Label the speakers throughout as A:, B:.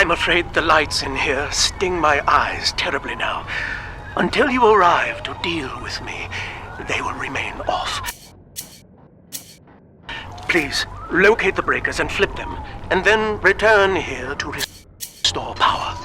A: I'm afraid the lights in here sting my eyes terribly now. Until you arrive to deal with me, they will remain off. Please, locate the breakers and flip them, and then return here to restore power.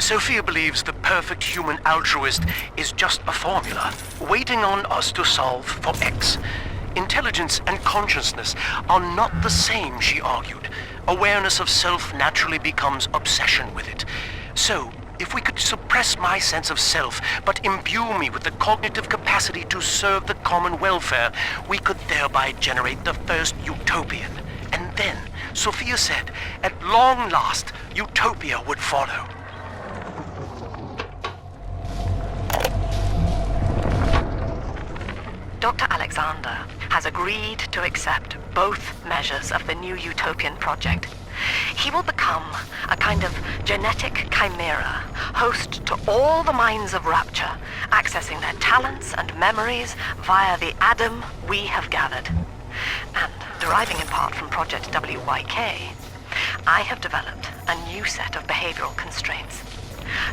A: Sophia believes the perfect human altruist is just a formula, waiting on us to solve for X. Intelligence and consciousness are not the same, she argued. Awareness of self naturally becomes obsession with it. So, if we could suppress my sense of self, but imbue me with the cognitive capacity to serve the common welfare, we could thereby generate the first utopian. And then, Sophia said, at long last, utopia would follow.
B: Dr. Alexander has agreed to accept both measures of the new utopian project. He will become a kind of genetic chimera, host to all the minds of Rapture, accessing their talents and memories via the Adam we have gathered. And deriving in part from Project WYK, I have developed a new set of behavioral constraints.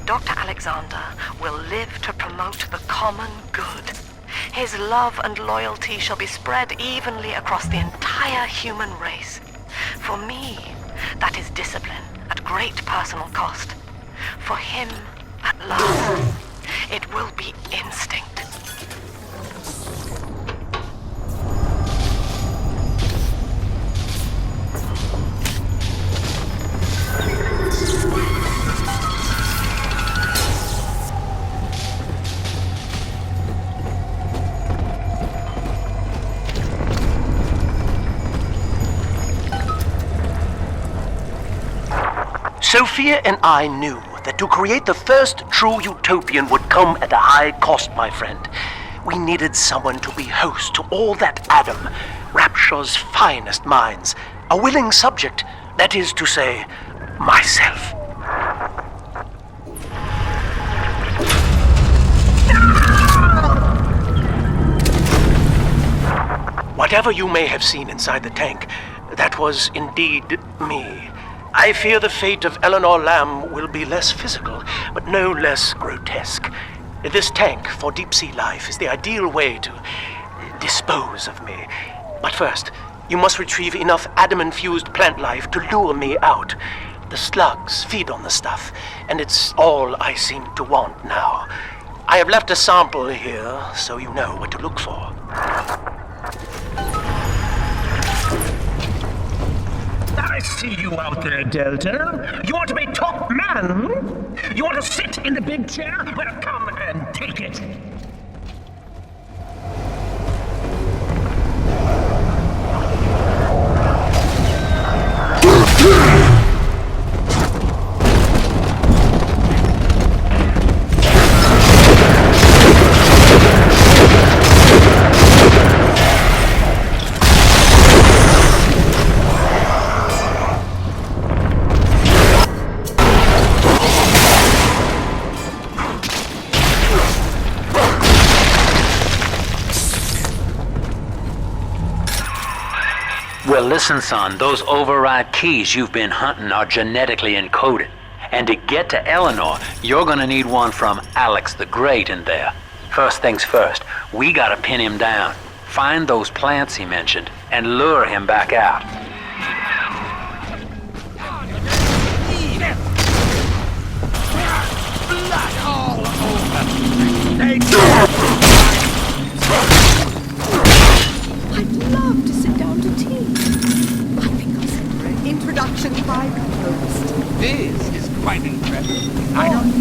B: Dr. Alexander will live to promote the common good. His love and loyalty shall be spread evenly across the entire human race. For me, that is discipline at great personal cost. For him, at last, it will be instinct.
A: Sophia and I knew that to create the first true utopian would come at a high cost, my friend. We needed someone to be host to all that Adam, Rapture's finest minds, a willing subject, that is to say, myself. Whatever you may have seen inside the tank, that was indeed me. I fear the fate of Eleanor Lamb will be less physical, but no less grotesque. This tank for deep-sea life is the ideal way to dispose of me. But first, you must retrieve enough Adam-infused plant life to lure me out. The slugs feed on the stuff, and it's all I seem to want now. I have left a sample here, so you know what to look for.
C: I see you out there, Delta. You want to be top man? You want to sit in the big chair? Well, come and take it.
D: Well, listen, son, those override keys you've been hunting are genetically encoded. And to get to Eleanor, you're gonna need one from Alex the Great in there. First things first, we gotta pin him down. Find those plants he mentioned, and lure him back out.
E: Blood all over.
F: I'd love to sit down to tea. I think I'll send her an introduction by post.
E: This is quite incredible. I don't...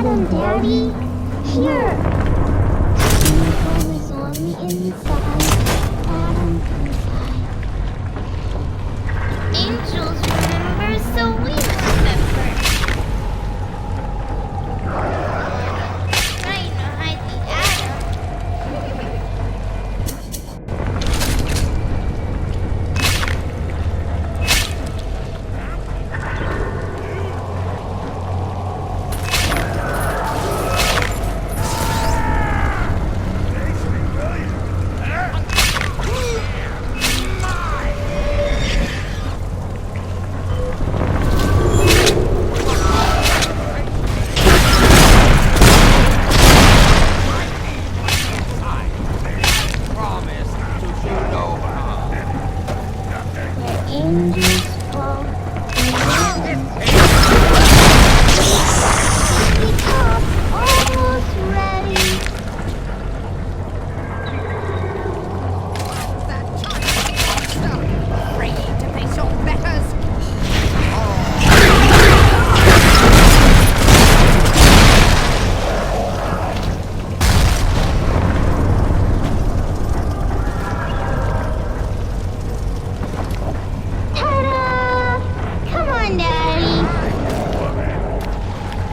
G: Adam, Daddy. Here. Evil is on the inside. Adam inside. Angels remember, so we remember. Trying to hide the Adam. Angels fall in heaven. Top almost ready.
F: That tiny monster! Afraid to face your betters!
G: Ta-da! Come on, Daddy.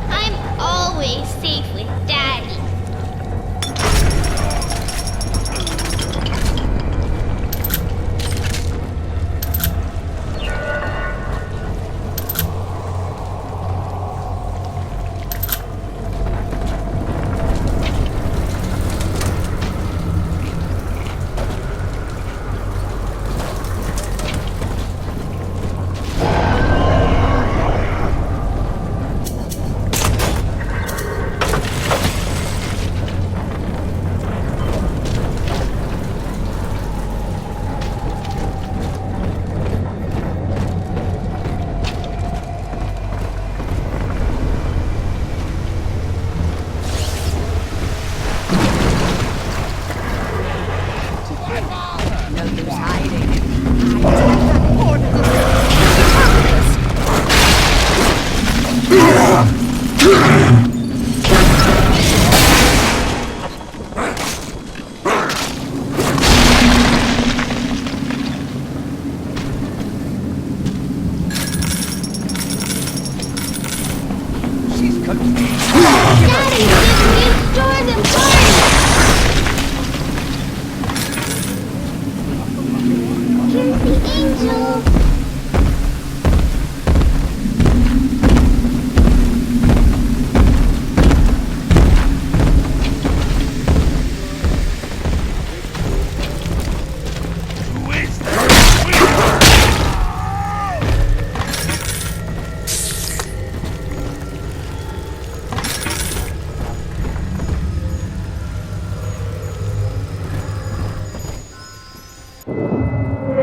G: I'm always safe with Daddy.
F: No use hiding. I take that poor little
E: She's confused.
G: Daddy, just new stores and parties. Here's the angel.
E: Who is that?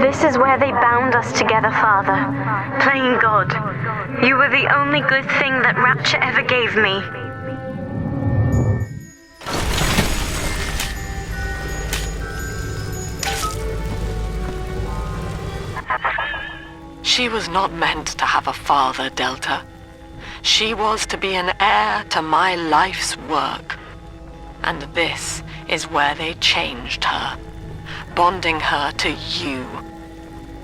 H: This is where they bound us together, Father. Playing God. You were the only good thing that Rapture ever gave me.
B: She was not meant to have a father, Delta. She was to be an heir to my life's work. And this is where they changed her, bonding her to you.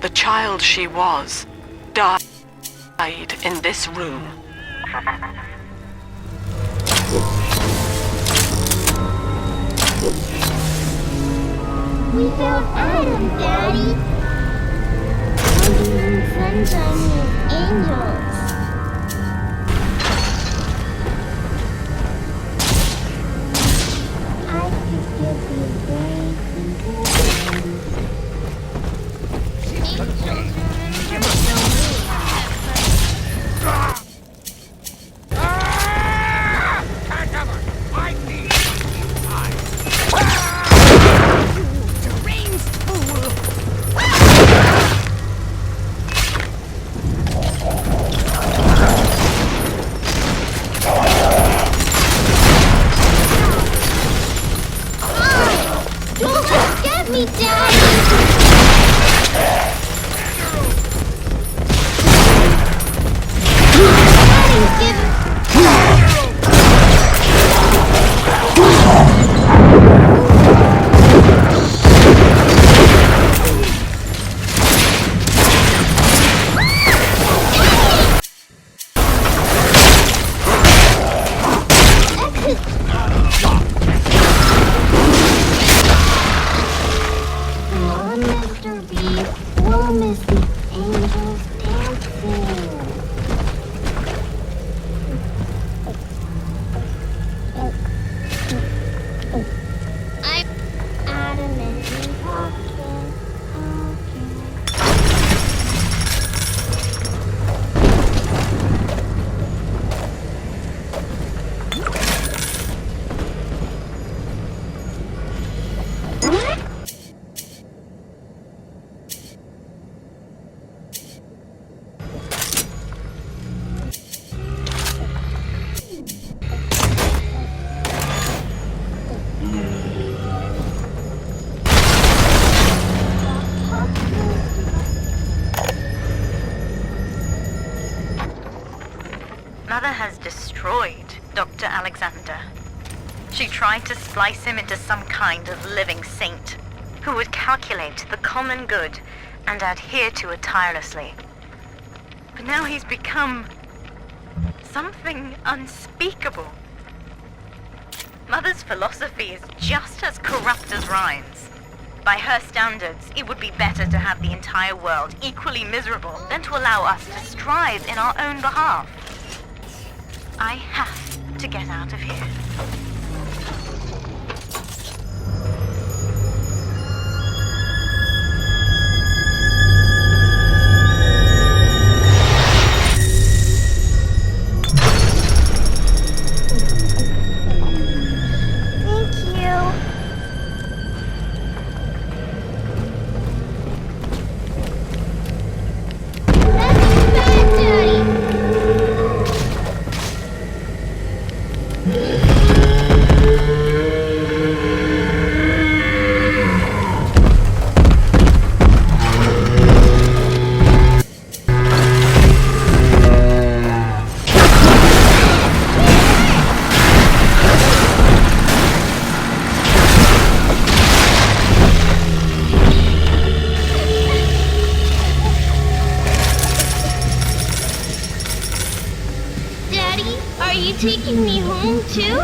B: The child she was died in this room.
G: We found Adam, Daddy. Wonders and sunshine and angels. I could give you very simple things. Angels remember so
E: Can't have her. I need time.
F: deranged fool!
H: destroyed Dr. Alexander. She tried to splice him into some kind of living saint who would calculate the common good and adhere to it tirelessly. But now he's become something unspeakable. Mother's philosophy is just as corrupt as Ryan's. By her standards, it would be better to have the entire world equally miserable than to allow us to strive in our own behalf. I have to get out of here.
G: Are you taking me home too?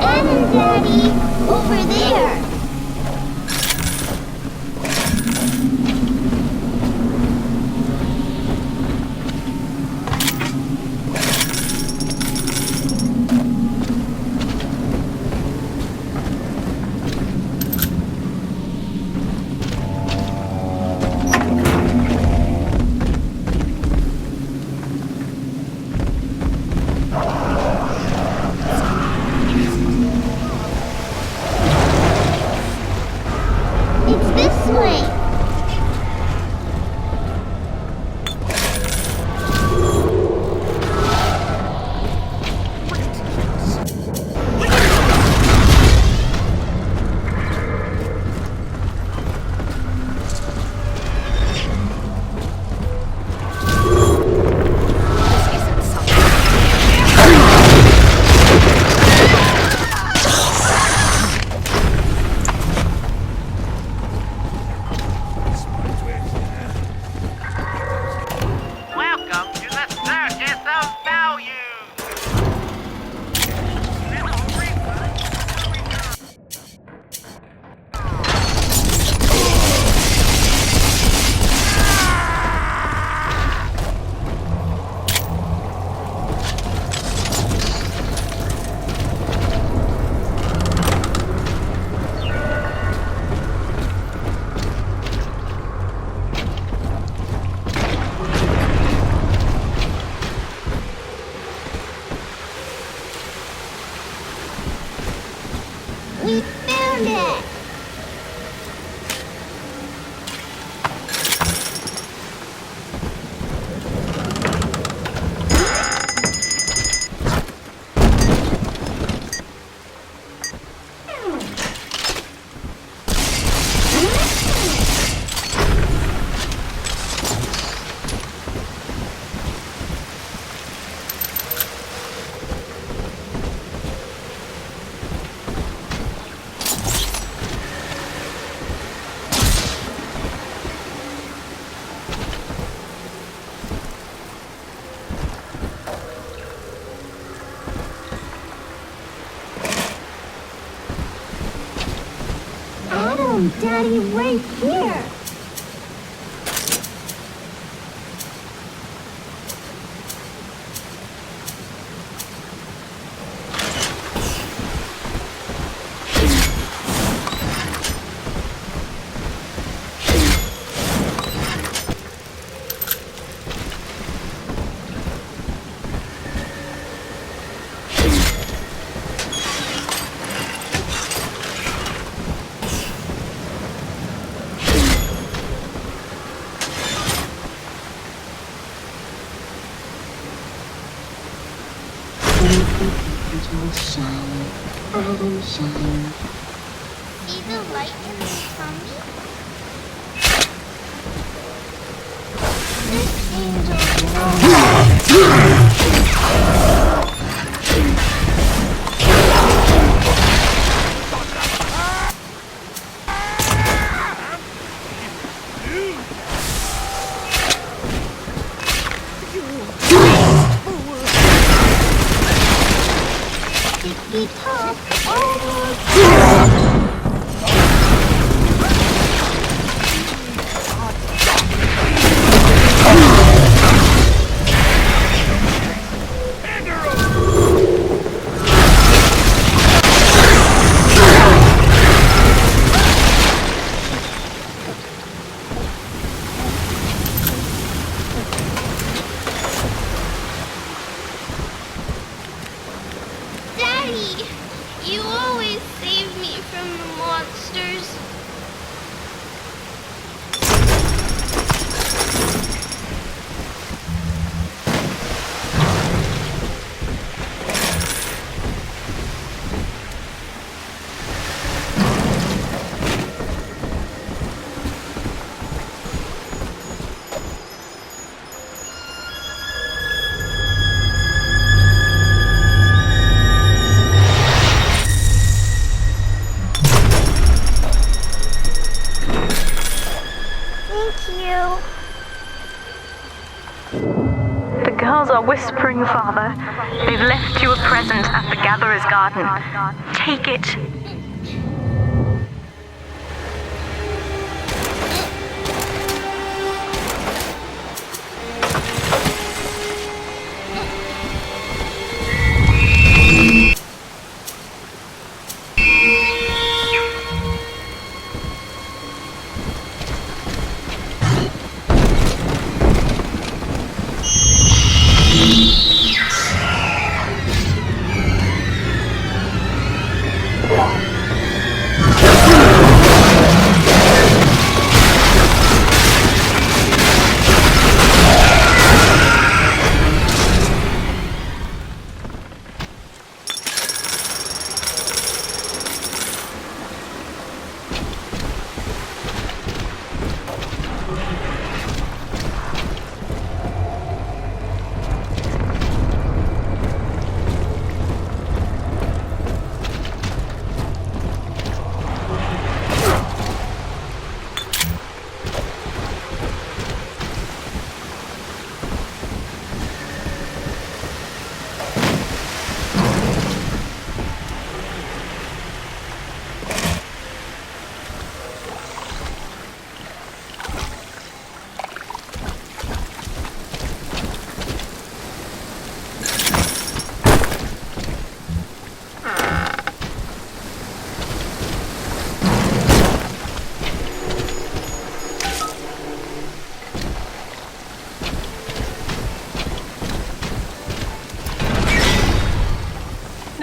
G: Adam, Daddy! Over there! We found it! Daddy, right here! Shine, Adam shine. See the light in the tummy? This angel. You always save me from
H: a whispering father. They've left you a present at the Gatherer's Garden. Take it.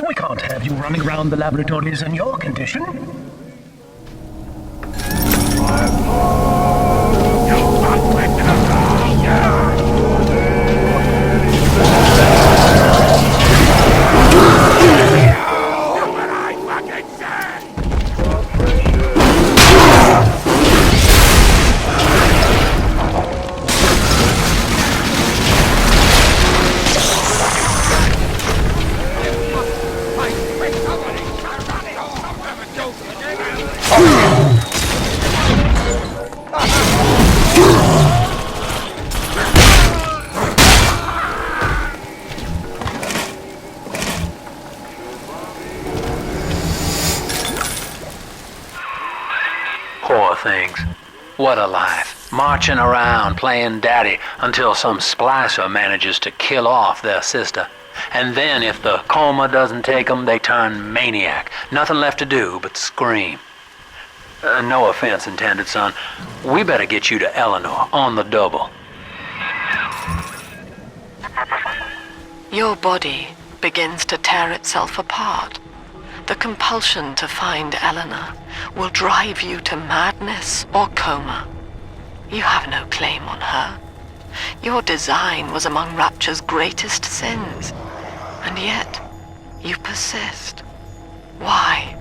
C: We can't have you running around the laboratories in your condition.
D: Poor things. What a life. Marching around, playing daddy, until some splicer manages to kill off their sister. And then if the coma doesn't take them, they turn maniac. Nothing left to do but scream. No offense intended, son. We better get you to Eleanor on the double.
B: Your body begins to tear itself apart. The compulsion to find Eleanor will drive you to madness or coma. You have no claim on her. Your design was among Rapture's greatest sins. And yet, you persist. Why?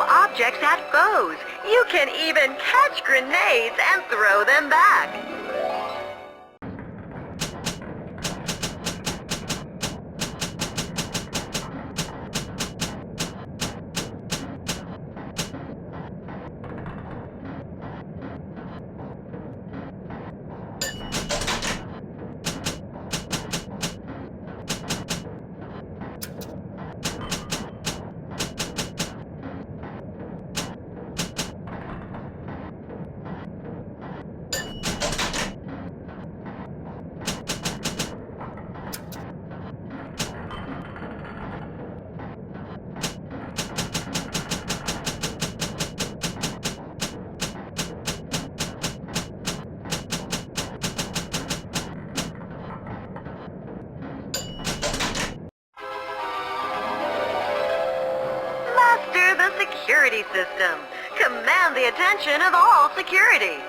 B: Objects at foes. You can even catch grenades and throw them back. Remaster the security system. Command the attention of all security.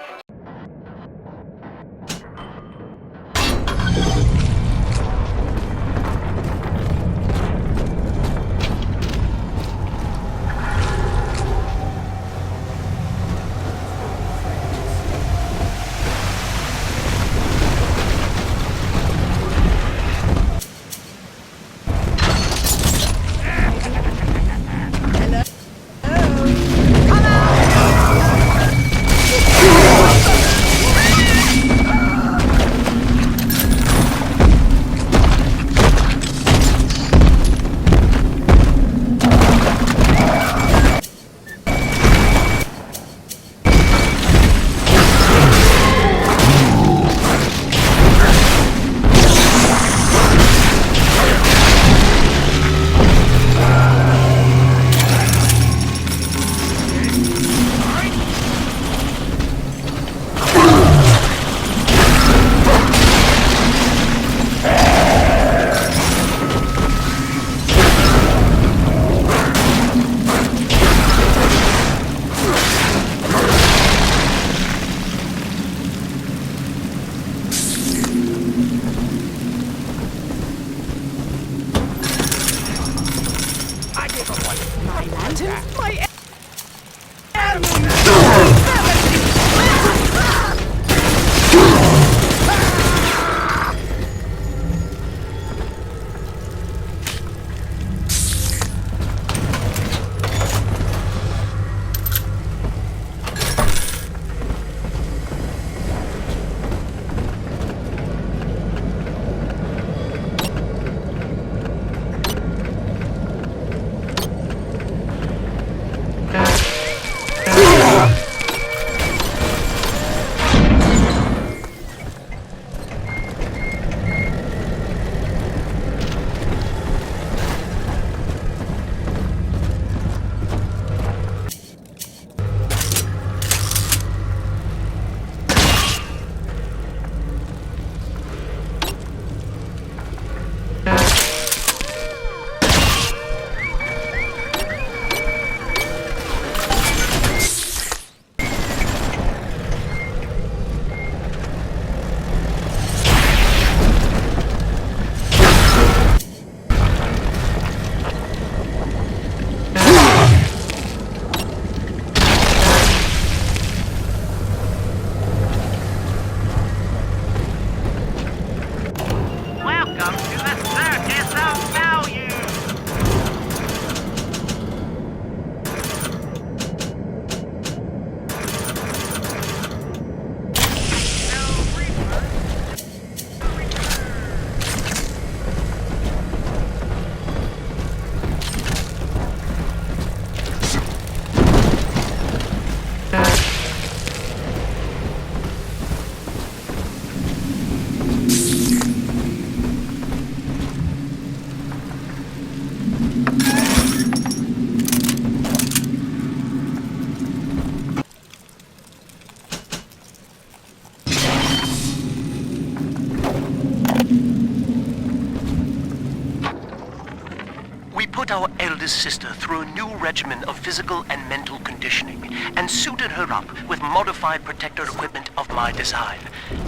A: Put our eldest sister through a new regimen of physical and mental conditioning and suited her up with modified protector equipment of my design.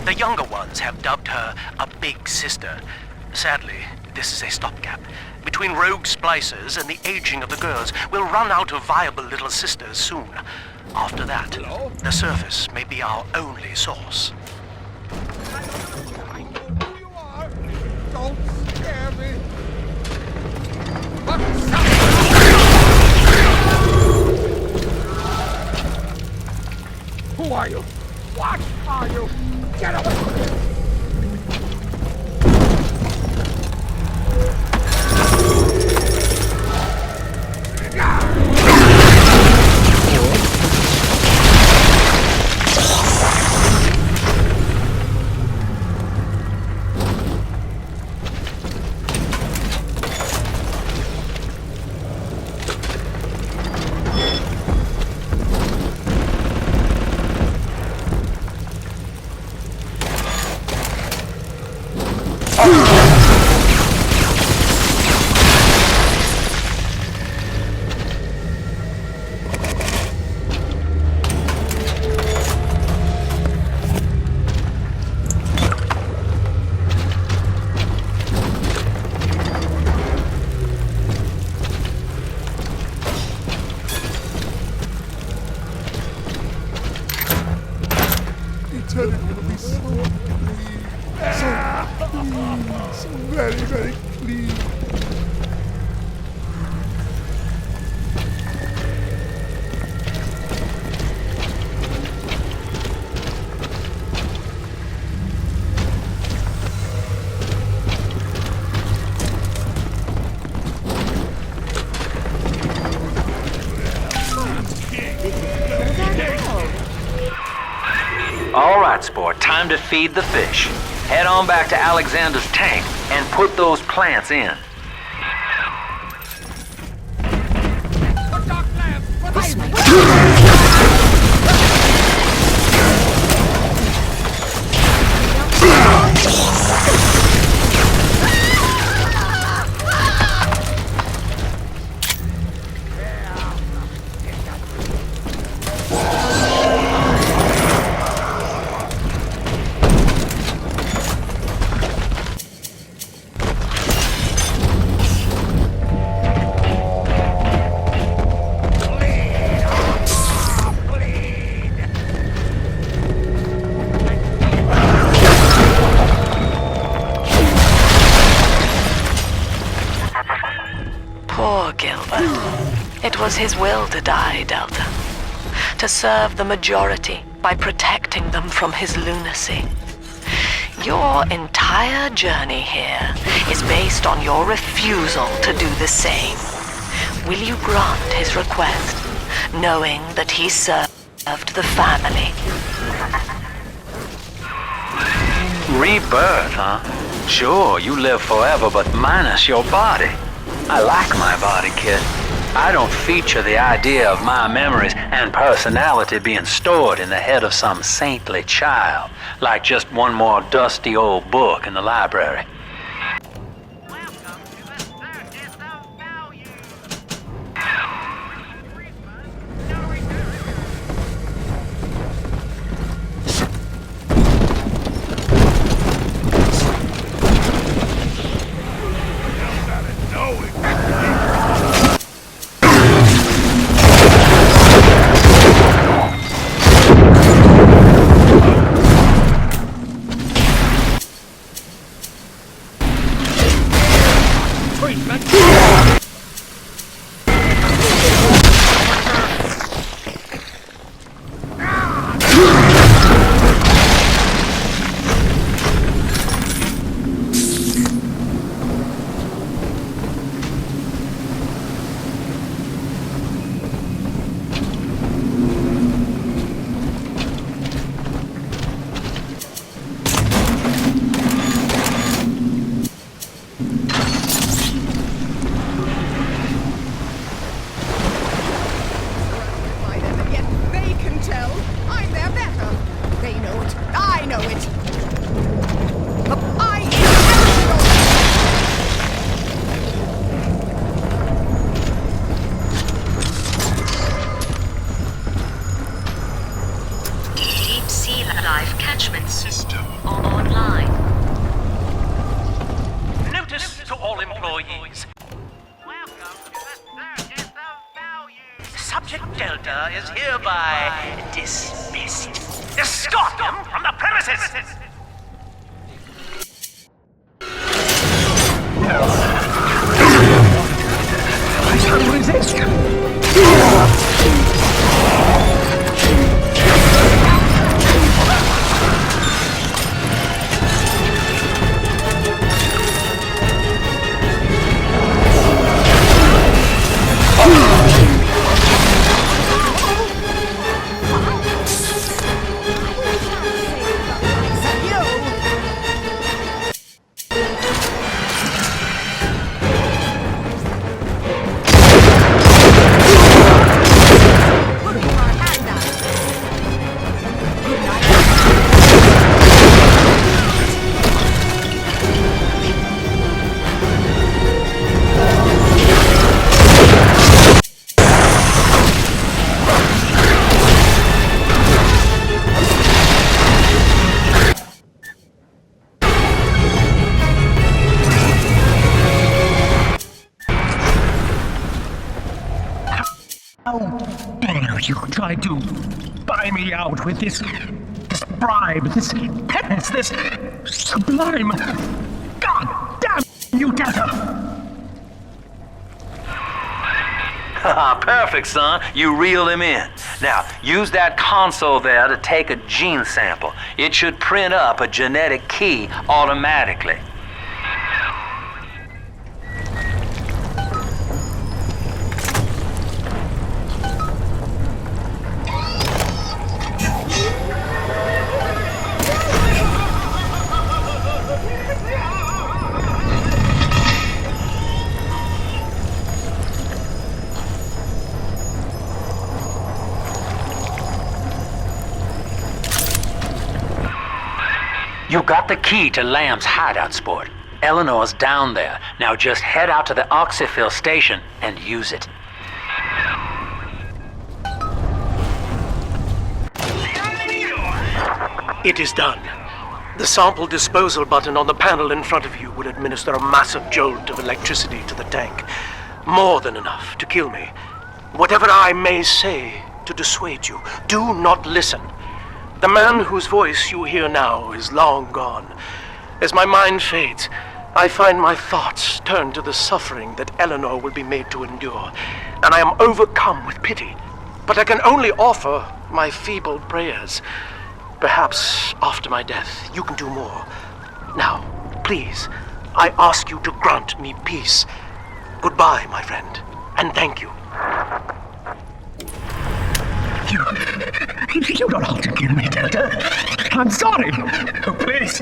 A: The younger ones have dubbed her a big sister. Sadly, this is a stopgap. Between rogue splicers and the aging of the girls, we'll run out of viable little sisters soon. After that, the surface may be our only source.
E: I know who you are. Don't scare me. Who are you? What are you? Get away!
D: All right, sport, time to feed the fish. Head on back to Alexander's tank and put those plants in.
B: Poor Gilbert. It was his will to die, Delta. To serve the majority by protecting them from his lunacy. Your entire journey here is based on your refusal to do the same. Will you grant his request, knowing that he served the family?
D: Rebirth, huh? Sure, you live forever, but minus your body. I like my body, kid. I don't feature the idea of my memories and personality being stored in the head of some saintly child, like just one more dusty old book in the library.
A: Subject Delta is hereby dismissed. Escort them from the premises!
C: I can't resist. How dare you try to buy me out with this bribe, this penance, this sublime... God damn you, Delta!
D: Perfect, son. You reeled him in. Now, use that console there to take a gene sample. It should print up a genetic key automatically. You got the key to Lamb's hideout, sport. Eleanor's down there. Now just head out to the oxyfill station and use it.
A: It is done. The sample disposal button on the panel in front of you will administer a massive jolt of electricity to the tank. More than enough to kill me. Whatever I may say to dissuade you, do not listen. The man whose voice you hear now is long gone. As my mind fades, I find my thoughts turn to the suffering that Eleanor will be made to endure, and I am overcome with pity. But I can only offer my feeble prayers. Perhaps after my death, you can do more. Now, please, I ask you to grant me peace. Goodbye, my friend, and thank you.
C: You don't have to kill me, Delta. I'm sorry. Please.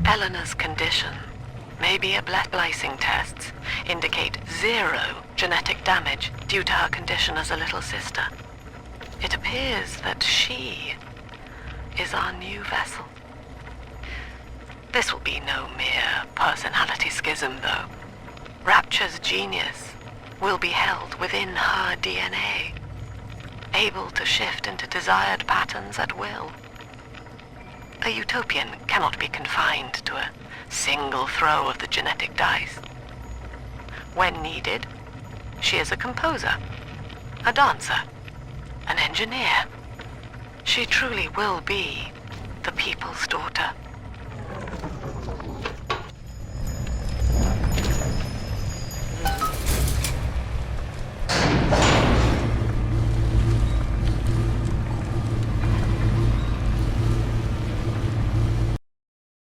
B: Eleanor's condition, maybe a splicing tests, indicate 0 genetic damage due to her condition as a little sister. It appears that she is our new vessel. This will be no mere personality schism, though. Rapture's genius will be held within her DNA, able to shift into desired patterns at will. A utopian cannot be confined to a single throw of the genetic dice. When needed, she is a composer, a dancer, an engineer. She truly will be the people's daughter.